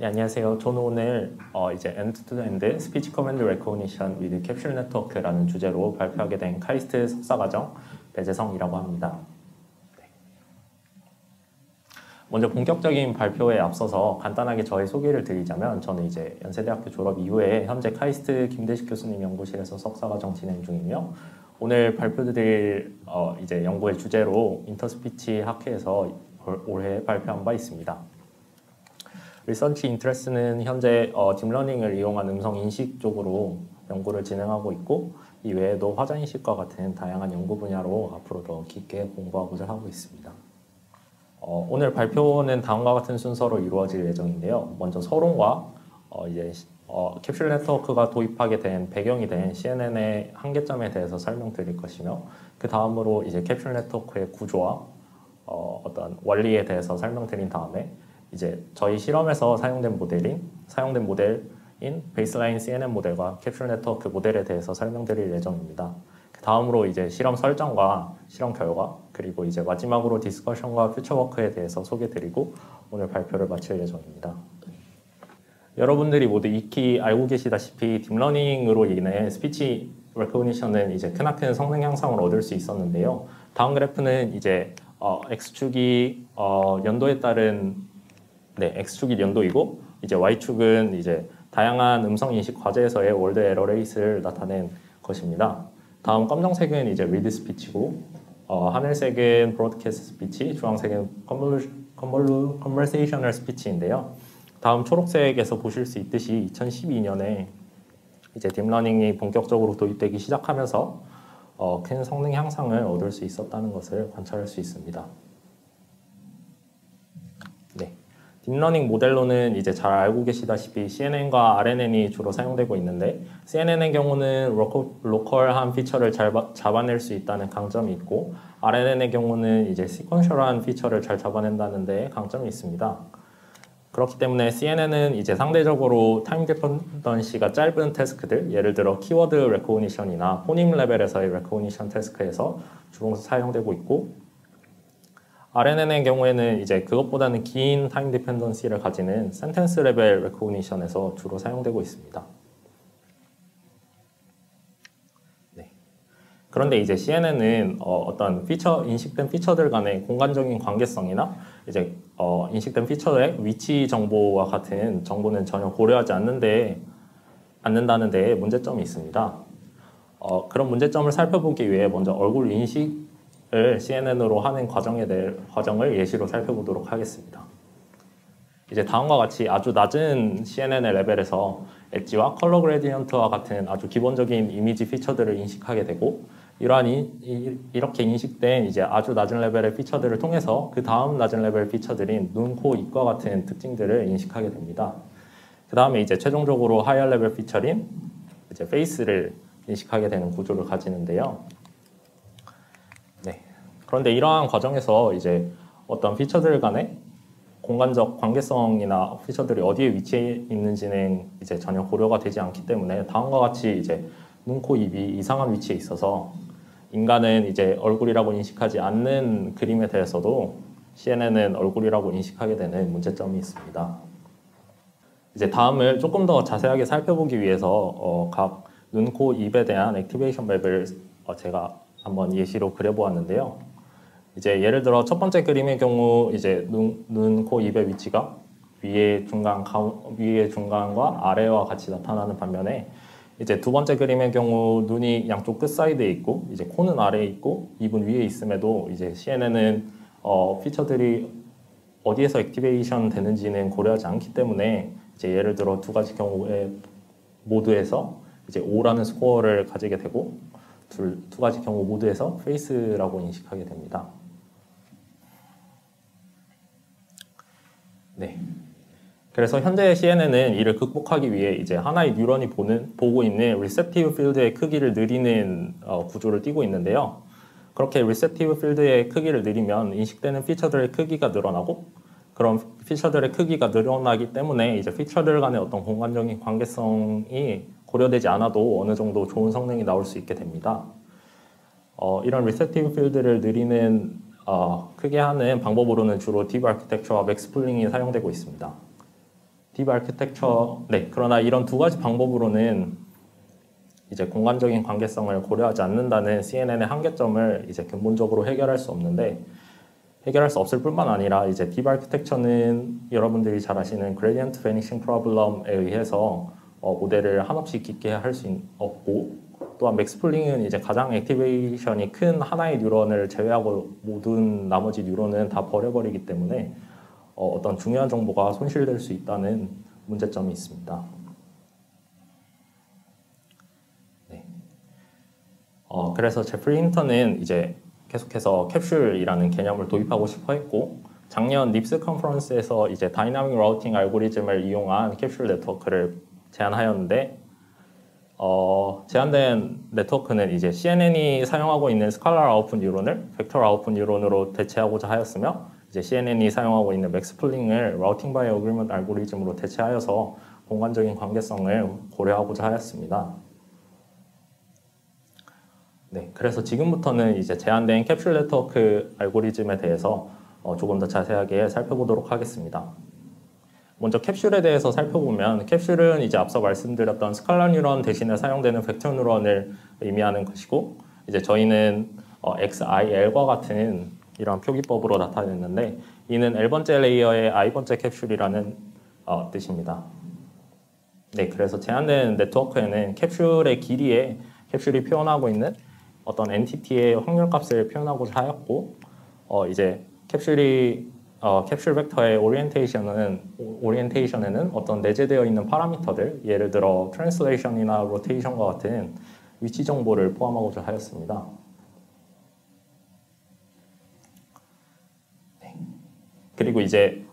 네, 안녕하세요. 저는 오늘 이제 End-to-End Speech Command Recognition with Capsule Network라는 주제로 발표하게 된 카이스트 석사과정 배재성이라고 합니다. 먼저 본격적인 발표에 앞서서 간단하게 저의 소개를 드리자면 저는 이제 연세대학교 졸업 이후에 현재 카이스트 김대식 교수님 연구실에서 석사과정 진행 중이며 오늘 발표드릴 이제 연구의 주제로 인터스피치 학회에서 올해 발표한 바 있습니다. 리서치 인트레스는 현재 딥러닝을 이용한 음성 인식 쪽으로 연구를 진행하고 있고 이 외에도 화자 인식과 같은 다양한 연구 분야로 앞으로 더 깊게 공부하고자 하고 있습니다. 오늘 발표는 다음과 같은 순서로 이루어질 예정인데요. 먼저 서론과 이제 캡슐 네트워크가 도입하게 된 배경이 된 CNN의 한계점에 대해서 설명드릴 것이며 그 다음으로 이제 캡슐 네트워크의 구조와 어떤 원리에 대해서 설명드린 다음에 이제 저희 실험에서 사용된 모델인 베이스라인 CNN 모델과 캡슐 네트워크 모델에 대해서 설명드릴 예정입니다. 그 다음으로 이제 실험 설정과 실험 결과 그리고 이제 마지막으로 디스커션과 퓨처워크에 대해서 소개드리고 오늘 발표를 마칠 예정입니다. 여러분들이 모두 익히 알고 계시다시피 딥러닝으로 인해 스피치 레코그니션은 이제 크나큰 성능 향상을 얻을 수 있었는데요. 다음 그래프는 이제 x축이 연도에 따른 x축이 연도이고 이제 y축은 이제 다양한 음성 인식 과제에서의 월드 에러 레이스를 나타낸 것입니다. 다음 검정색은 이제 리드 스피치고 하늘색은 브로드캐스트 스피치, 주황색은 컨버세이셔널 스피치인데요. 다음 초록색에서 보실 수 있듯이 2012년에 이제 딥러닝이 본격적으로 도입되기 시작하면서 큰 성능 향상을 얻을 수 있었다는 것을 관찰할 수 있습니다. 딥러닝 모델로는 이제 잘 알고 계시다시피 CNN과 RNN이 주로 사용되고 있는데 CNN의 경우는 로컬한 피처를 잘 잡아낼 수 있다는 강점이 있고 RNN의 경우는 이제 시퀀셜한 피처를 잘 잡아낸다는 데 강점이 있습니다. 그렇기 때문에 CNN은 이제 상대적으로 타임 디펜던시가 짧은 태스크들, 예를 들어 키워드 레코그니션이나 포님 레벨에서의 레코그니션 태스크에서 주로 사용되고 있고 RNN의 경우에는 이제 그것보다는 긴 타임 디펜던시를 가지는 센텐스 레벨 레코그니션에서 주로 사용되고 있습니다. 그런데 이제 CNN은 어떤 인식된 피처들 간의 공간적인 관계성이나 이제 인식된 피처의 위치 정보와 같은 정보는 전혀 고려하지 않는다는 데 문제점이 있습니다. 그런 문제점을 살펴보기 위해 먼저 얼굴 인식을 CNN으로 하는 과정을 예시로 살펴보도록 하겠습니다. 이제 다음과 같이 아주 낮은 CNN의 레벨에서 엣지와 컬러 그레디언트와 같은 아주 기본적인 이미지 피처들을 인식하게 되고 이렇게 인식된 이제 아주 낮은 레벨의 피처들을 통해서 그 다음 낮은 레벨 피처들인 눈, 코, 입과 같은 특징들을 인식하게 됩니다. 그 다음에 이제 최종적으로 하이어 레벨 피처인 이제 페이스를 인식하게 되는 구조를 가지는데요. 그런데 이러한 과정에서 이제 어떤 피처들 간의 공간적 관계성이나 피처들이 어디에 위치해 있는지는 이제 전혀 고려가 되지 않기 때문에 다음과 같이 이제 눈, 코, 입이 이상한 위치에 있어서 인간은 이제 얼굴이라고 인식하지 않는 그림에 대해서도 CNN은 얼굴이라고 인식하게 되는 문제점이 있습니다. 이제 다음을 조금 더 자세하게 살펴보기 위해서 각 눈, 코, 입에 대한 액티베이션 맵을 제가 한번 예시로 그려보았는데요. 이제 예를 들어 첫 번째 그림의 경우 이제 눈, 코, 입의 위치가 위에 중간과 아래와 같이 나타나는 반면에 이제 두 번째 그림의 경우 눈이 양쪽 끝 사이드에 있고 이제 코는 아래에 있고 입은 위에 있음에도 이제 CNN은 피처들이 어디에서 액티베이션 되는지는 고려하지 않기 때문에 이제 예를 들어 두 가지 경우에 모두에서 이제 O라는 스코어를 가지게 되고 두 가지 경우 모두에서 페이스라고 인식하게 됩니다. 그래서 현재 CNN은 이를 극복하기 위해 이제 하나의 뉴런이 보고 있는 리셉티브 필드의 크기를 늘리는 구조를 띠고 있는데요. 그렇게 리셉티브 필드의 크기를 늘리면 인식되는 피처들의 크기가 늘어나고 그런 피처들의 크기가 늘어나기 때문에 이제 피처들 간의 어떤 공간적인 관계성이 고려되지 않아도 어느 정도 좋은 성능이 나올 수 있게 됩니다. 이런 리셉티브 필드를 늘리는 크게 하는 방법으로는 주로 딥 아키텍처와 맥스플링이 사용되고 있습니다. 딥 아키텍처, 네, 그러나 이런 두 가지 방법으로는 이제 공간적인 관계성을 고려하지 않는다는 CNN의 한계점을 이제 근본적으로 해결할 수 없는데, 해결할 수 없을 뿐만 아니라 이제 딥 아키텍처는 여러분들이 잘 아시는 그레디언트 베니싱 프로블럼에 의해서 모델을 한없이 깊게 할 수 없고, 또한 맥스플링은 이제 가장 액티베이션이 큰 하나의 뉴런을 제외하고 모든 나머지 뉴런은 다 버려버리기 때문에 어떤 중요한 정보가 손실될 수 있다는 문제점이 있습니다. 네. 그래서 제프리 힌턴은 이제 계속해서 캡슐이라는 개념을 도입하고 싶어 했고, 작년 닙스 컨퍼런스에서 이제 다이나믹 라우팅 알고리즘을 이용한 캡슐 네트워크를 제안하였는데, 제안된 네트워크는 이제 CNN이 사용하고 있는 스칼라 아웃풋 뉴런을 벡터 아웃풋 뉴런으로 대체하고자 하였으며, 이제 CNN이 사용하고 있는 맥스플링을 라우팅 바이 어그리먼트 알고리즘으로 대체하여서 공간적인 관계성을 고려하고자 하였습니다. 네, 그래서 지금부터는 이제 제안된 캡슐 네트워크 알고리즘에 대해서 조금 더 자세하게 살펴보도록 하겠습니다. 먼저 캡슐에 대해서 살펴보면, 캡슐은 이제 앞서 말씀드렸던 스칼라 뉴런 대신에 사용되는 벡터 뉴런을 의미하는 것이고, 이제 저희는 XIL과 같은 이런 표기법으로 나타냈는데, 이는 L번째 레이어의 I번째 캡슐이라는 뜻입니다. 네, 그래서 제한된 네트워크에는 캡슐의 길이에 캡슐이 표현하고 있는 어떤 엔티티의 확률값을 표현하고자 하였고, 이제 캡슐 벡터의 오리엔테이션에는 어떤 내재되어 있는 파라미터들, 예를 들어 트랜슬레이션이나 로테이션과 같은 위치 정보를 포함하고자 하였습니다. 네. 그리고 이제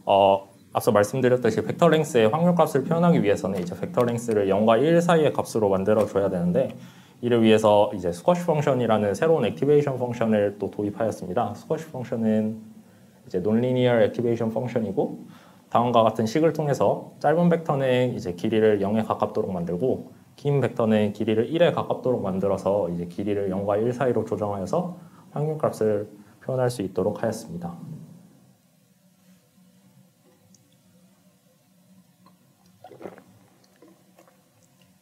앞서 말씀드렸듯이 벡터 랭스의 확률값을 표현하기 위해서는 이제 벡터 랭스를 0과 1 사이의 값으로 만들어 줘야 되는데, 이를 위해서 이제 스쿼시 펑션이라는 새로운 액티베이션 펑션을 또 도입하였습니다. 스쿼시 펑션은 이제 논리니어 액티베이션 펑션이고, 다음과 같은 식을 통해서 짧은 벡터는 이제 길이를 0에 가깝도록 만들고, 긴 벡터는 길이를 1에 가깝도록 만들어서 이제 길이를 0과 1 사이로 조정하여서 확률값을 표현할 수 있도록 하였습니다.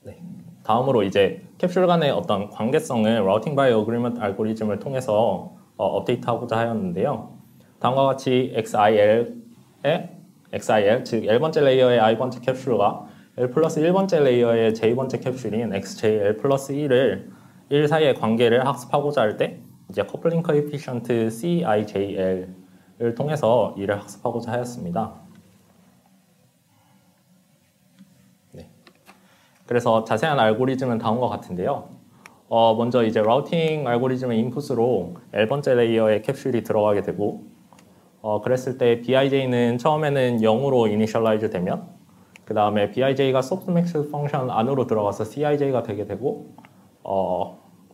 네. 다음으로 이제 캡슐 간의 어떤 관계성을 라우팅 바이 어그리먼트 알고리즘을 통해서 업데이트하고자 하였는데요. 다음과 같이 XIL, 즉 L번째 레이어의 I번째 캡슐과 L 플러스 1번째 레이어의 J번째 캡슐인 XJL 플러스 1을 1 사이의 관계를 학습하고자 할 때 이제 커플링 코에피션트 CIJL을 통해서 이를 학습하고자 하였습니다. 네. 그래서 자세한 알고리즘은 다음과 같은데요. 먼저 이제 라우팅 알고리즘의 인풋으로 L번째 레이어의 캡슐이 들어가게 되고, 그랬을 때 BIJ는 처음에는 0으로 이니셜라이즈 되면, 그 다음에 BIJ가 소프트맥스 펑션 안으로 들어가서 CIJ가 되게 되고,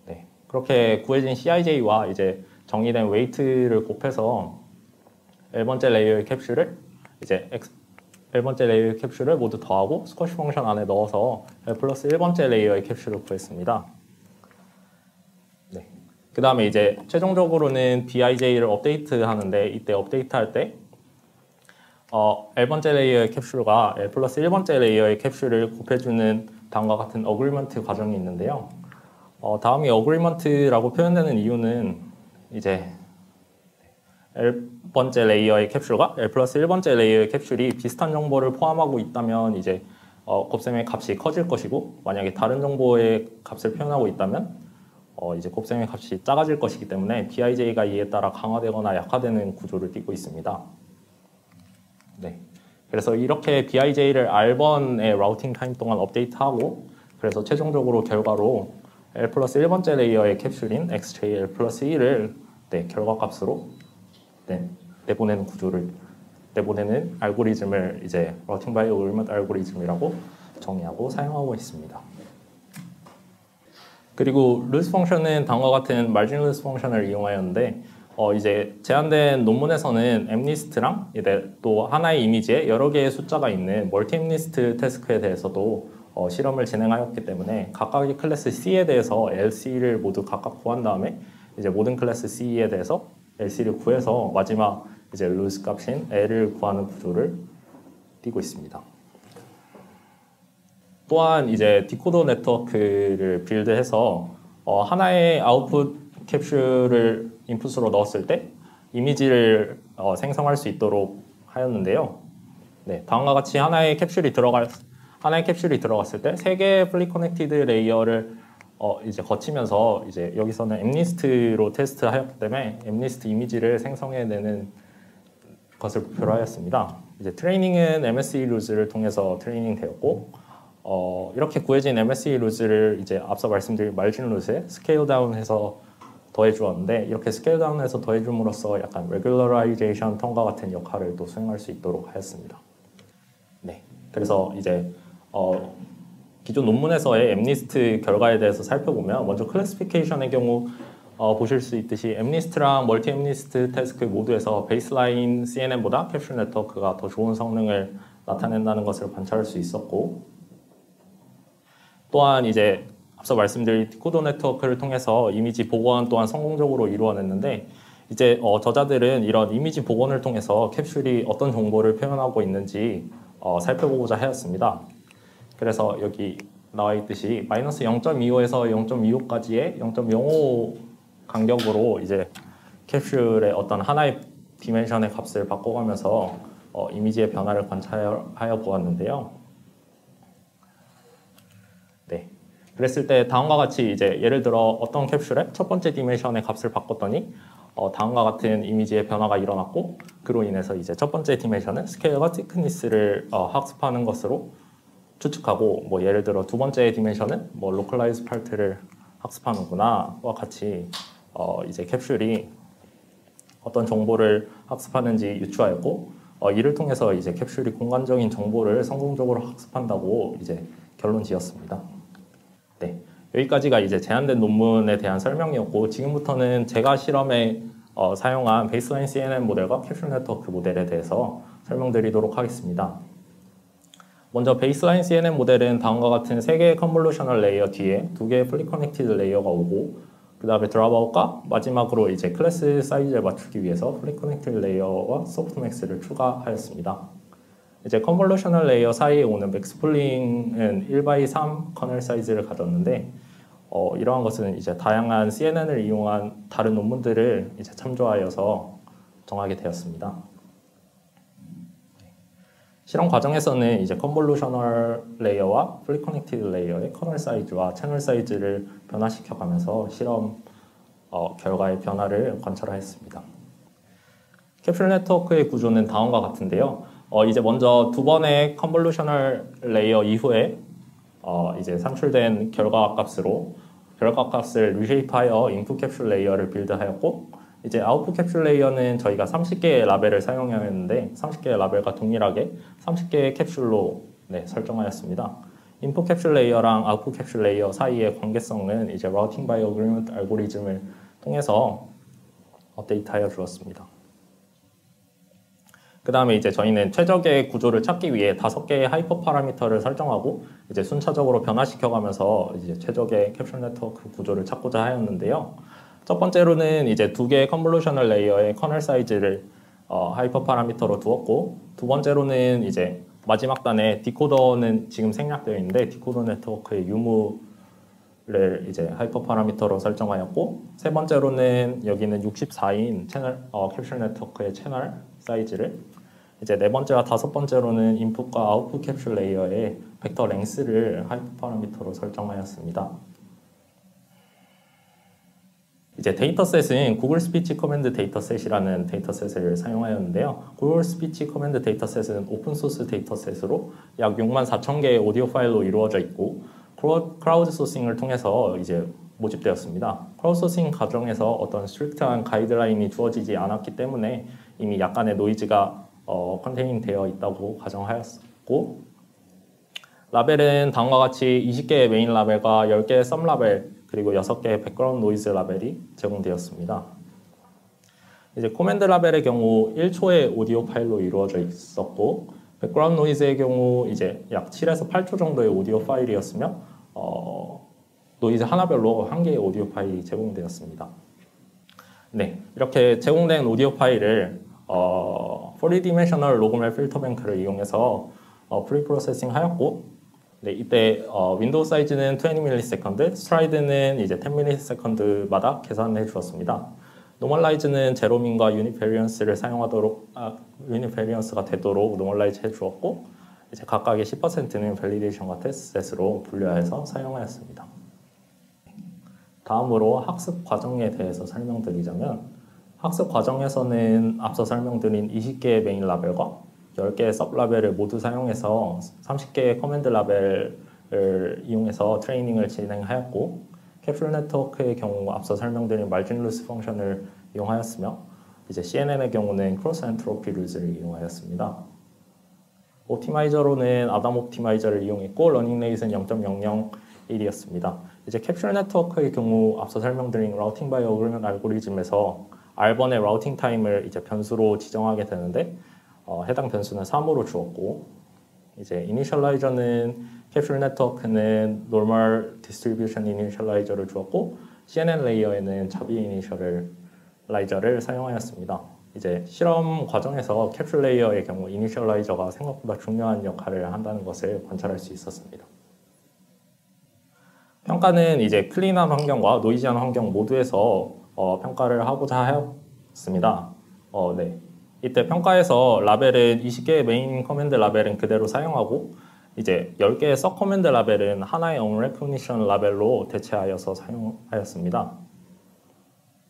네. 그렇게 구해진 CIJ와 이제 정의된 웨이트를 곱해서 L번째 레이어의 캡슐을 이제 L번째 레이어의 캡슐을 모두 더하고 스쿼시 펑션 안에 넣어서 L 플러스 1번째 레이어의 캡슐을 구했습니다. 네. 그 다음에 이제 최종적으로는 BIJ를 업데이트 하는데, 이때 업데이트 할 때 L번째 레이어의 캡슐과 L 플러스 1번째 레이어의 캡슐을 곱해주는 다음과 같은 어그리먼트 과정이 있는데요. 다음이 어그리먼트라고 표현되는 이유는 이제 L번째 레이어의 캡슐과 L 플러스 1번째 레이어의 캡슐이 비슷한 정보를 포함하고 있다면 이제 곱셈의 값이 커질 것이고, 만약에 다른 정보의 값을 표현하고 있다면 이제 곱셈의 값이 작아질 것이기 때문에 BIJ가 이에 따라 강화되거나 약화되는 구조를 띠고 있습니다. 네. 그래서 이렇게 BIJ를 R번의 라우팅 타임 동안 업데이트하고, 그래서 최종적으로 결과로 L 플러스 1번째 레이어의 캡슐인 XJL 플러스 1을 결과값으로 내보내는 알고리즘을 이제 라우팅 바이 어그리먼트 알고리즘이라고 정의하고 사용하고 있습니다. 그리고 루스 펑션은 다음과 같은 마진 루스 펑션을 이용하였는데, 이제 제한된 논문에서는 엠리스트랑 이제 또 하나의 이미지에 여러 개의 숫자가 있는 멀티 엠리스트 태스크에 대해서도 실험을 진행하였기 때문에 각각의 클래스 C에 대해서 LC를 모두 각각 구한 다음에 이제 모든 클래스 C에 대해서 LC를 구해서 마지막 이제 루스 값인 L을 구하는 구조를 띠고 있습니다. 또한 이제 디코더 네트워크를 빌드해서 하나의 아웃풋 캡슐을 인풋으로 넣었을 때 이미지를 생성할 수 있도록 하였는데요. 네, 다음과 같이 하나의 캡슐이 들어갔을 때 세 개의 플리 커넥티드 레이어를 이제 거치면서 이제 여기서는 MNIST로 테스트하였기 때문에 MNIST 이미지를 생성해내는 것을 목표로 하였습니다. 이제 트레이닝은 MSE 루즈를 통해서 트레이닝 되었고 이렇게 구해진 MSE 루즈를 이제 앞서 말씀드린 마진 루즈에 스케일 다운해서 더해 주었는데 이렇게 스케일 다운해서 더해 줌으로써 약간 레귤러라이제이션 턴과 같은 역할을 또 수행할 수 있도록 하였습니다. 네, 그래서 이제 기존 논문에서의 MNIST 결과에 대해서 살펴보면 먼저 클래시피케이션의 경우 보실 수 있듯이 MNIST랑 멀티 MNIST 태스크 모두에서 베이스라인 CNN보다 캡슐 네트워크가 더 좋은 성능을 나타낸다는 것을 관찰할 수 있었고 또한 이제 앞서 말씀드린 디코더 네트워크를 통해서 이미지 복원 또한 성공적으로 이루어냈는데 이제 저자들은 이런 이미지 복원을 통해서 캡슐이 어떤 정보를 표현하고 있는지 살펴보고자 하였습니다. 그래서 여기 나와 있듯이 마이너스 0.25에서 0.25까지의 0.05 간격으로 이제 캡슐의 어떤 하나의 디멘션의 값을 바꿔가면서 이미지의 변화를 관찰하여 보았는데요. 네, 그랬을 때 다음과 같이 이제 예를 들어 어떤 캡슐의 첫 번째 디멘션의 값을 바꿨더니 다음과 같은 이미지의 변화가 일어났고 그로 인해서 이제 첫 번째 디멘션은 스케일과 티크니스를 학습하는 것으로 추측하고 뭐 예를 들어 두 번째 디멘션은 뭐 로컬라이즈 파트를 학습하는구나와 같이 이제 캡슐이 어떤 정보를 학습하는지 유추하였고 이를 통해서 이제 캡슐이 공간적인 정보를 성공적으로 학습한다고 이제 결론 지었습니다. 네, 여기까지가 이제 제한된 논문에 대한 설명이었고 지금부터는 제가 실험에 사용한 베이스라인 CNN 모델과 캡슐 네트워크 모델에 대해서 설명드리도록 하겠습니다. 먼저 베이스라인 CNN 모델은 다음과 같은 3개의 컨볼루셔널 레이어 뒤에 2개의 플리 커넥티드 레이어가 오고 그 다음에 드랍아웃과 마지막으로 이제 클래스 사이즈를 맞추기 위해서 플리 커넥티드 레이어와 소프트맥스를 추가하였습니다. 이제 컨볼루셔널 레이어 사이에 오는 맥스플링은 1/3 커널 사이즈를 가졌는데 이러한 것은 이제 다양한 CNN을 이용한 다른 논문들을 이제 참조하여서 정하게 되었습니다. 실험 과정에서는 이제 컨볼루셔널 레이어와 플리 커넥티드 레이어의 커널 사이즈와 채널 사이즈를 변화시켜가면서 실험 결과의 변화를 관찰하였습니다. 캡슐 네트워크의 구조는 다음과 같은데요. 이제 먼저 두 번의 컨볼루셔널 레이어 이후에 이제 산출된 결과 값을 리쉐이프하여 인풋 캡슐 레이어를 빌드하였고 이제 아웃풋 캡슐 레이어는 저희가 30개의 라벨을 사용하였는데 30개의 라벨과 동일하게 30개의 캡슐로 설정하였습니다. 인풋 캡슐 레이어랑 아웃풋 캡슐 레이어 사이의 관계성은 이제 라우팅 바이 어그리먼트 알고리즘을 통해서 업데이트하여 주었습니다. 그 다음에 이제 저희는 최적의 구조를 찾기 위해 5개의 하이퍼 파라미터를 설정하고 이제 순차적으로 변화시켜가면서 이제 최적의 캡슐 네트워크 구조를 찾고자 하였는데요. 첫 번째로는 이제 2개의 컨볼루셔널 레이어의 커널 사이즈를 하이퍼 파라미터로 두었고 두 번째로는 이제 마지막 단에 디코더는 지금 생략되어 있는데 디코더 네트워크의 유무를 이제 하이퍼 파라미터로 설정하였고 세 번째로는 여기는 64인 채널 캡슐 네트워크의 채널 사이즈를 이제 네 번째와 다섯 번째로는 인풋과 아웃풋 캡슐 레이어의 벡터 랭스를 하이퍼 파라미터로 설정하였습니다. 이제 데이터셋은 구글 스피치 커맨드 데이터셋이라는 데이터셋을 사용하였는데요. 구글 스피치 커맨드 데이터셋은 오픈소스 데이터셋으로 약 64,000개의 오디오 파일로 이루어져 있고 크라우드 소싱을 통해서 이제 모집되었습니다. 크라우드 소싱 과정에서 어떤 스트릭트한 가이드라인이 주어지지 않았기 때문에 이미 약간의 노이즈가 컨테인 되어 있다고 가정하였고 라벨은 다음과 같이 20개의 메인 라벨과 10개의 썸 라벨 그리고 6개의 백그라운드 노이즈 라벨이 제공되었습니다. 이제 코맨드 라벨의 경우 1초의 오디오 파일로 이루어져 있었고 백그라운드 노이즈의 경우 이제 약 7에서 8초 정도의 오디오 파일이었으며 노이즈 하나별로 1개의 오디오 파일이 제공되었습니다. 네, 이렇게 제공된 오디오 파일을 4D 디멘셔널 로그멜 필터 뱅크를 이용해서 프리 프로세싱 하였고 네, 이때 윈도우 사이즈는 20ms, 스트라이드는 이제 10ms마다 계산해 주었습니다. 노멀라이즈는 제로민과 유니베리언스를 사용하도록 유니베리언스가 되도록 노멀라이즈 해 주었고 이제 각각의 10%는 밸리데이션과 테스트셋으로 분류해서 사용하였습니다. 다음으로 학습 과정에 대해서 설명드리자면 학습 과정에서는 앞서 설명드린 20개의 메인 라벨과 10개의 서브 라벨을 모두 사용해서 30개의 커맨드 라벨을 이용해서 트레이닝을 진행하였고 캡슐 네트워크의 경우 앞서 설명드린 마진 루스 펑션을 이용하였으며 이제 CNN의 경우는 크로스 엔트로피 루즈를 이용하였습니다. 옵티마이저로는 아담 옵티마이저를 이용했고 러닝 레이트는 0.001이었습니다. 이제 캡슐 네트워크의 경우 앞서 설명드린 라우팅 바이 어그리먼트 알고리즘에서 R번의 라우팅 타임을 이제 변수로 지정하게 되는데 해당 변수는 3으로 주었고 이제 이니셜라이저는 캡슐 네트워크는 노멀 디스트리뷰션 이니셜라이저를 주었고 CNN 레이어에는 자비 이니셜라이저를 사용하였습니다. 이제 실험 과정에서 캡슐 레이어의 경우 이니셜라이저가 생각보다 중요한 역할을 한다는 것을 관찰할 수 있었습니다. 평가는 이제 클린한 환경과 노이지한 환경 모두에서 평가를 하고자 하였습니다. 네. 이때 평가에서 라벨은 20개의 메인 커맨드 라벨은 그대로 사용하고 이제 10개의 서 커맨드 라벨은 하나의 언레코니션 라벨로 대체하여서 사용하였습니다.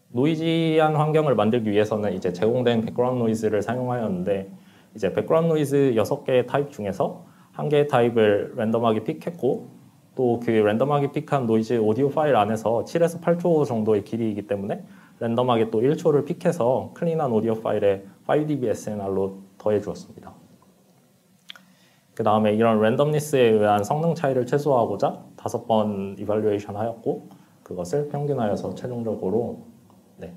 노이지한 환경을 만들기 위해서는 이제 제공된 백그라운드 노이즈를 사용하였는데 이제 백그라운드 노이즈 6개의 타입 중에서 1개의 타입을 랜덤하게 픽했고 또 그 랜덤하게 픽한 노이즈 오디오 파일 안에서 7에서 8초 정도의 길이이기 때문에 랜덤하게 또 1초를 픽해서 클린한 오디오 파일에 5dB SNR로 더해 주었습니다. 그 다음에 이런 랜덤니스에 의한 성능 차이를 최소화하고자 5번 이발루에이션 하였고 그것을 평균하여서 최종적으로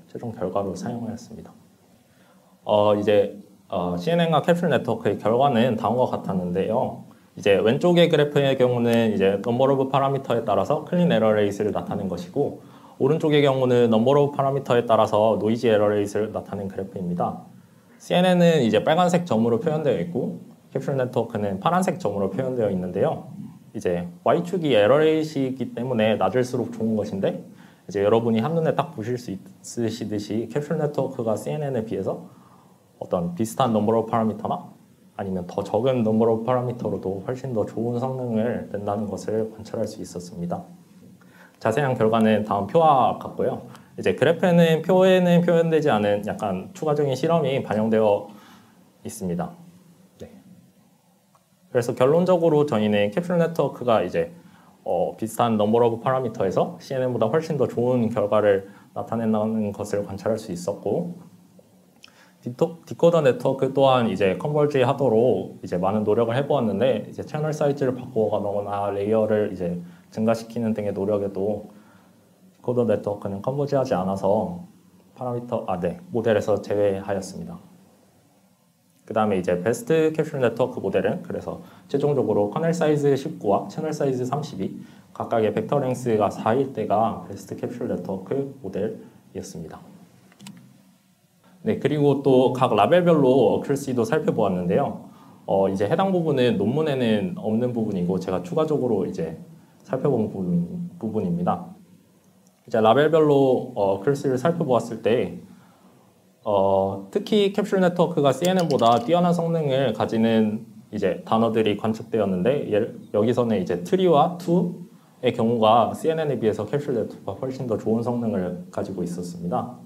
최종 결과로 사용하였습니다. CNN과 캡슐 네트워크의 결과는 다음과 같았는데요. 이제 왼쪽의 그래프의 경우는 이제 넘버 오브 파라미터에 따라서 클린 에러 레이스를 나타낸 것이고 오른쪽의 경우는 넘버 오브 파라미터에 따라서 노이즈 에러 레이스를 나타낸 그래프입니다. CNN은 이제 빨간색 점으로 표현되어 있고 캡슐 네트워크는 파란색 점으로 표현되어 있는데요. 이제 Y축이 에러 레이스이기 때문에 낮을수록 좋은 것인데 이제 여러분이 한눈에 딱 보실 수 있으시듯이 캡슐 네트워크가 CNN에 비해서 어떤 비슷한 넘버 오브 파라미터나 아니면 더 적은 넘버 오브 파라미터로도 훨씬 더 좋은 성능을 낸다는 것을 관찰할 수 있었습니다. 자세한 결과는 다음 표와 같고요. 이제 그래프에는 표에는 표현되지 않은 약간 추가적인 실험이 반영되어 있습니다. 그래서 결론적으로 저희는 캡슐 네트워크가 이제 비슷한 넘버 오브 파라미터에서 CNN보다 훨씬 더 좋은 결과를 나타낸다는 것을 관찰할 수 있었고 디코더 네트워크 또한 이제 컨버지 하도록 이제 많은 노력을 해보았는데 이제 채널 사이즈를 바꾸거나 레이어를 이제 증가시키는 등의 노력에도 디코더 네트워크는 컨버지하지 않아서 모델에서 제외하였습니다. 그 다음에 이제 베스트 캡슐 네트워크 모델은 그래서 최종적으로 커넬 사이즈 19와 채널 사이즈 32 각각의 벡터 랭스가 4일 때가 베스트 캡슐 네트워크 모델이었습니다. 네, 그리고 또 각 라벨별로 어큐러시도 살펴보았는데요. 이제 해당 부분은 논문에는 없는 부분이고 제가 추가적으로 이제 살펴본 부분입니다. 이제 라벨별로 어큐러시를 살펴보았을 때 특히 캡슐 네트워크가 CNN보다 뛰어난 성능을 가지는 이제 단어들이 관측되었는데 여기서는 이제 트리와 투의 경우가 CNN에 비해서 캡슐 네트워크가 훨씬 더 좋은 성능을 가지고 있었습니다.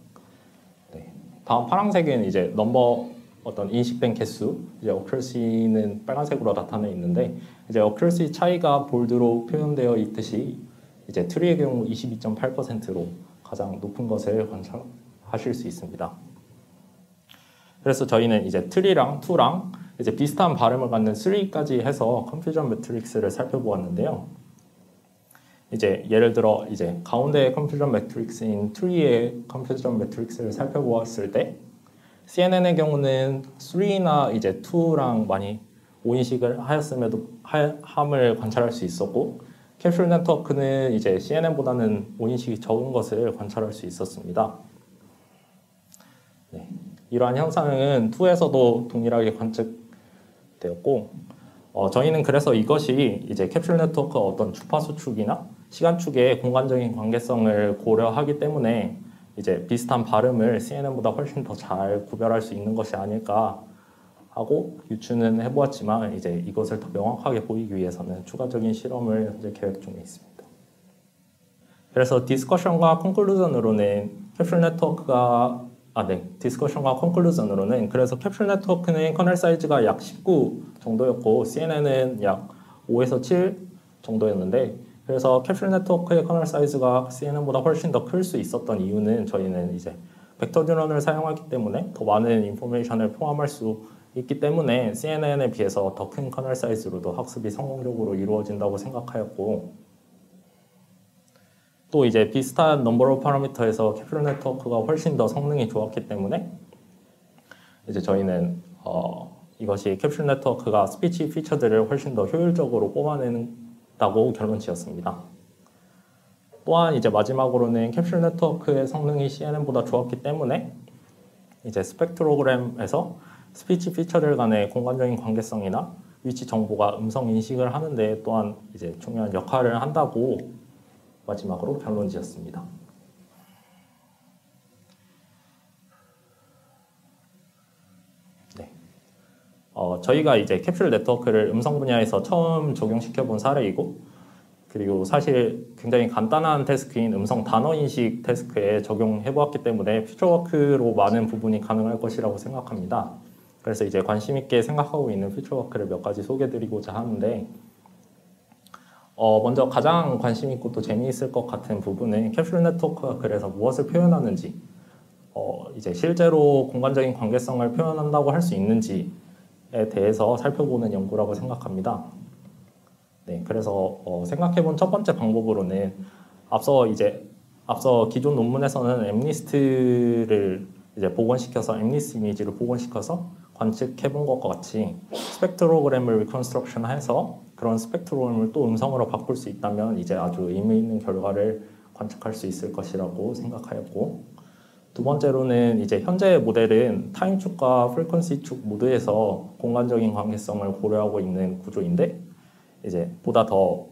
다음 파란색은 이제 어떤 인식된 개수, 이제 어큐러시는 빨간색으로 나타내 있는데 이제 어큐러시 차이가 볼드로 표현되어 있듯이 이제 트리의 경우 22.8%로 가장 높은 것을 관찰하실 수 있습니다. 그래서 저희는 이제 트리랑 투랑 이제 비슷한 발음을 갖는 3까지 해서 컨퓨전 매트릭스를 살펴보았는데요. 이제 예를 들어 이제 가운데의 컨퓨전 매트릭스인 트리의 컨퓨전 매트릭스를 살펴보았을 때 CNN의 경우는 3나 이제 2랑 많이 오인식을 함을 관찰할 수 있었고 캡슐 네트워크는 이제 CNN보다는 오인식이 적은 것을 관찰할 수 있었습니다. 이러한 현상은 2에서도 동일하게 관측되었고 저희는 그래서 이것이 이제 캡슐 네트워크 어떤 주파수 축이나 시간 축의 공간적인 관계성을 고려하기 때문에 이제 비슷한 발음을 CNN보다 훨씬 더 잘 구별할 수 있는 것이 아닐까 하고 유추는 해보았지만 이제 이것을 더 명확하게 보이기 위해서는 추가적인 실험을 현재 계획 중에 있습니다. 그래서 디스커션과 콘클루전으로는 캡슐 네트워크가 디스커션과 콘클루전으로는 그래서 캡슐 네트워크는 커널 사이즈가 약 19 정도였고 CNN은 약 5에서 7 정도였는데 그래서 캡슐 네트워크의 커널 사이즈가 CNN보다 훨씬 더 클 수 있었던 이유는 저희는 이제 벡터 뉴런을 사용하기 때문에 더 많은 인포메이션을 포함할 수 있기 때문에 CNN에 비해서 더 큰 커널 사이즈로도 학습이 성공적으로 이루어진다고 생각하였고 또 이제 비슷한 넘버 오브 파라미터에서 캡슐 네트워크가 훨씬 더 성능이 좋았기 때문에 이제 저희는 이것이 캡슐 네트워크가 스피치 피처들을 훨씬 더 효율적으로 뽑아낸다고 결론 지었습니다. 또한 이제 마지막으로는 캡슐 네트워크의 성능이 CNN보다 좋았기 때문에 이제 스펙트로그램에서 스피치 피처들 간의 공간적인 관계성이나 위치 정보가 음성 인식을 하는데 또한 이제 중요한 역할을 한다고 마지막으로 결론 지었습니다. 네. 저희가 이제 캡슐 네트워크를 음성 분야에서 처음 적용시켜 본 사례이고 그리고 사실 굉장히 간단한 태스크인 음성 단어 인식 태스크에 적용해 보았기 때문에 퓨처워크로 많은 부분이 가능할 것이라고 생각합니다. 그래서 이제 관심 있게 생각하고 있는 퓨처워크를 몇 가지 소개해 드리고자 하는데 먼저 가장 관심 있고 또 재미있을 것 같은 부분은 캡슐 네트워크가 그래서 무엇을 표현하는지 이제 실제로 공간적인 관계성을 표현한다고 할 수 있는지에 대해서 살펴보는 연구라고 생각합니다. 네, 그래서 생각해본 첫 번째 방법으로는 앞서 기존 논문에서는 엠니스트를 이제 복원시켜서 엠니스트 이미지를 복원시켜서 관측해본 것과 같이 스펙트로그램을 리컨스트럭션해서 그런 스펙트로그램을 또 음성으로 바꿀 수 있다면 이제 아주 의미 있는 결과를 관측할 수 있을 것이라고 생각하였고 두 번째로는 이제 현재의 모델은 타임 축과 프리퀀시 축 모두에서 공간적인 관계성을 고려하고 있는 구조인데 이제 보다 더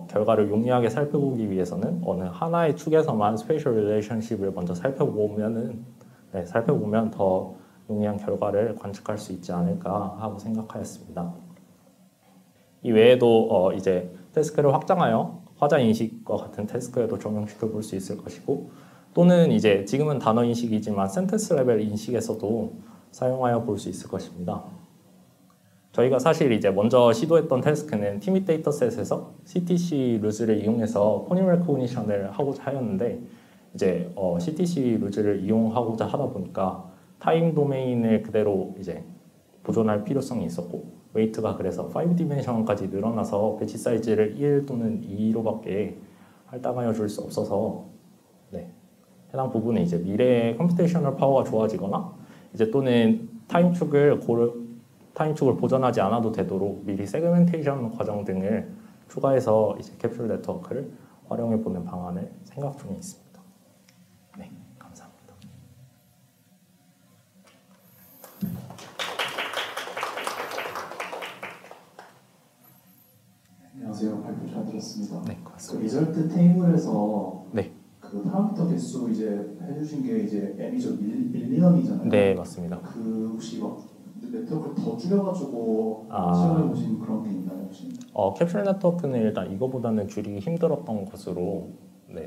결과를 용이하게 살펴보기 위해서는 어느 하나의 축에서만 스페이셜 릴레이션십을 먼저 살펴보면 더 용이한 결과를 관측할 수 있지 않을까 하고 생각하였습니다. 이 외에도 이제 태스크를 확장하여 화자 인식과 같은 태스크에도 적용시켜 볼 수 있을 것이고 또는 이제 지금은 단어 인식이지만 센텐스 레벨 인식에서도 사용하여 볼 수 있을 것입니다. 저희가 사실 이제 먼저 시도했던 태스크는 티밋 데이터셋에서 CTC 루즈를 이용해서 포님 레코그니션을 하고자 하였는데 이제 CTC 루즈를 이용하고자 하다 보니까 타임 도메인을 그대로 이제 보존할 필요성이 있었고 웨이트가 그래서 5디멘션까지 늘어나서 배치 사이즈를 1 또는 2로밖에 할당하여 줄 수 없어서 해당 부분에 이제 미래의 컴퓨테이셔널 파워가 좋아지거나 이제 또는 타임 축을 보존하지 않아도 되도록 미리 세그멘테이션 과정 등을 추가해서 이제 캡슐 네트워크를 활용해 보는 방안을 생각 중에 있습니다. 네, 감사합니다. 안녕하세요. 발표 잘 들었습니다. 네, 고맙습니다. 그 리절트 테이블에서 네. 그 파라미터 개수 이제 해주신 게 이제 M이죠. 밀리언이잖아요. 네, 맞습니다. 그 혹시 막 네트워크를 더 줄여가지고 시험해 보신 그런 게 있나요, 혹시? 캡슐 네트워크는 일단 이거보다는 줄이기 힘들었던 것으로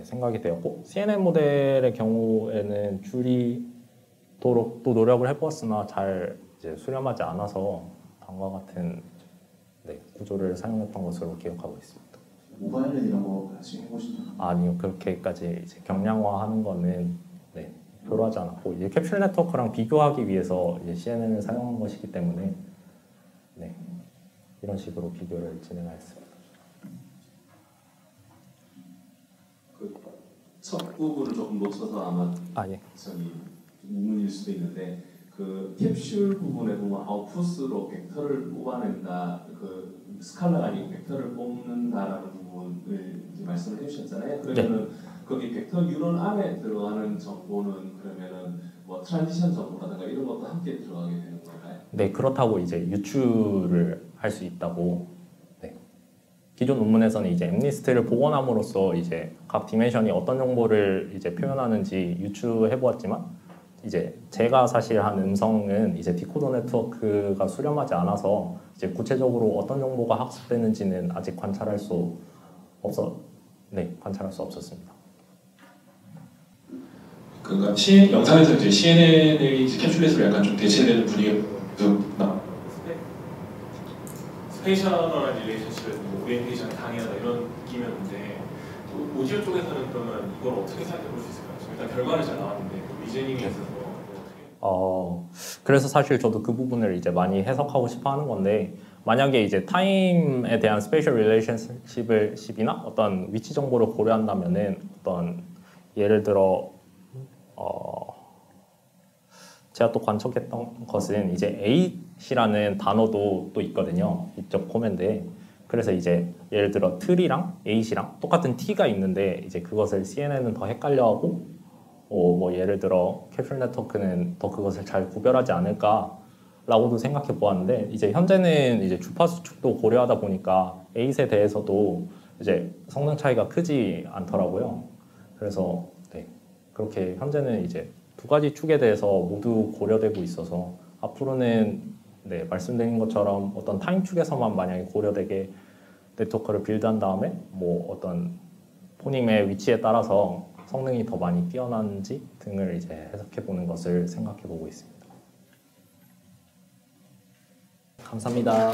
생각이 되었고 CNN 모델의 경우에는 줄이도록 또 노력을 해보았으나 잘 이제 수렴하지 않아서 다음과 같은 구조를 사용했던 것으로 기억하고 있습니다. 모바일 이런 거 같이 해보신 적? 아니요, 그렇게까지 이제 경량화하는 거는 별로하지 않았고 이제 캡슐 네트워크랑 비교하기 위해서 이제 CNN을 사용한 것이기 때문에 이런 식으로 비교를 진행하였습니다. 그 첫 부분을 조금 놓쳐서 아마 예. 저기 의문일 수도 있는데 그 캡슐 부분에 보면 아웃풋으로 벡터를 뽑아낸다, 그 스칼라가 아니고 벡터를 뽑는다라는 부분을 이제 말씀을 해주셨잖아요. 그러면은 거기 벡터 뉴런 안에 들어가는 정보는 그러면은 뭐 트랜지션 정보라든가 이런 것도 함께 들어가게 되는 건가요? 네, 그렇다고 이제 유추를 할 수 있다고. 네. 기존 논문에서는 이제 엠리스트를 복원함으로써 이제 각 디멘션이 어떤 정보를 이제 표현하는지 유추해 보았지만 이제 제가 사실 한 음성은 이제 디코더 네트워크가 수렴하지 않아서 이제 구체적으로 어떤 정보가 학습되는지는 아직 관찰할 수 없었습니다. 그러니까 영상에서 이제 CNN의 캡슐렛으로 약간 좀 대체되는 분위기가 나. 스페이셜한 릴레이션십에 오리엔테이션 강의하다 이런 느낌이었는데 오디오 쪽에서는 그러면 이걸 어떻게 생각해 볼 수 있을까요? 지금 일단 결과는 잘 나왔는데 리저닝에 있어서 그래서 사실 저도 그 부분을 이제 많이 해석하고 싶어 하는 건데 만약에 이제 타임에 대한 스페이셜 릴레이션십이나 어떤 위치 정보를 고려한다면은 어떤 예를 들어 제가 또 관측했던 것은 이제 A이라는 단어도 또 있거든요. 이쪽 코멘트에. 그래서 이제 예를 들어 틀이랑 A이랑 똑같은 T가 있는데 이제 그것을 CNN은 더 헷갈려하고 뭐 예를 들어 캡슐 네트워크는 더 그것을 잘 구별하지 않을까라고도 생각해 보았는데 이제 현재는 이제 주파수 축도 고려하다 보니까 A잇에 대해서도 이제 성능 차이가 크지 않더라고요. 그래서 네, 그렇게 현재는 이제 두 가지 축에 대해서 모두 고려되고 있어서 앞으로는 네, 말씀드린 것처럼 어떤 타임 축에서만 만약에 고려되게 네트워크를 빌드한 다음에 뭐 어떤 포님의 위치에 따라서 성능이 더 많이 뛰어난지 등을 이제 해석해 보는 것을 생각해 보고 있습니다. 감사합니다.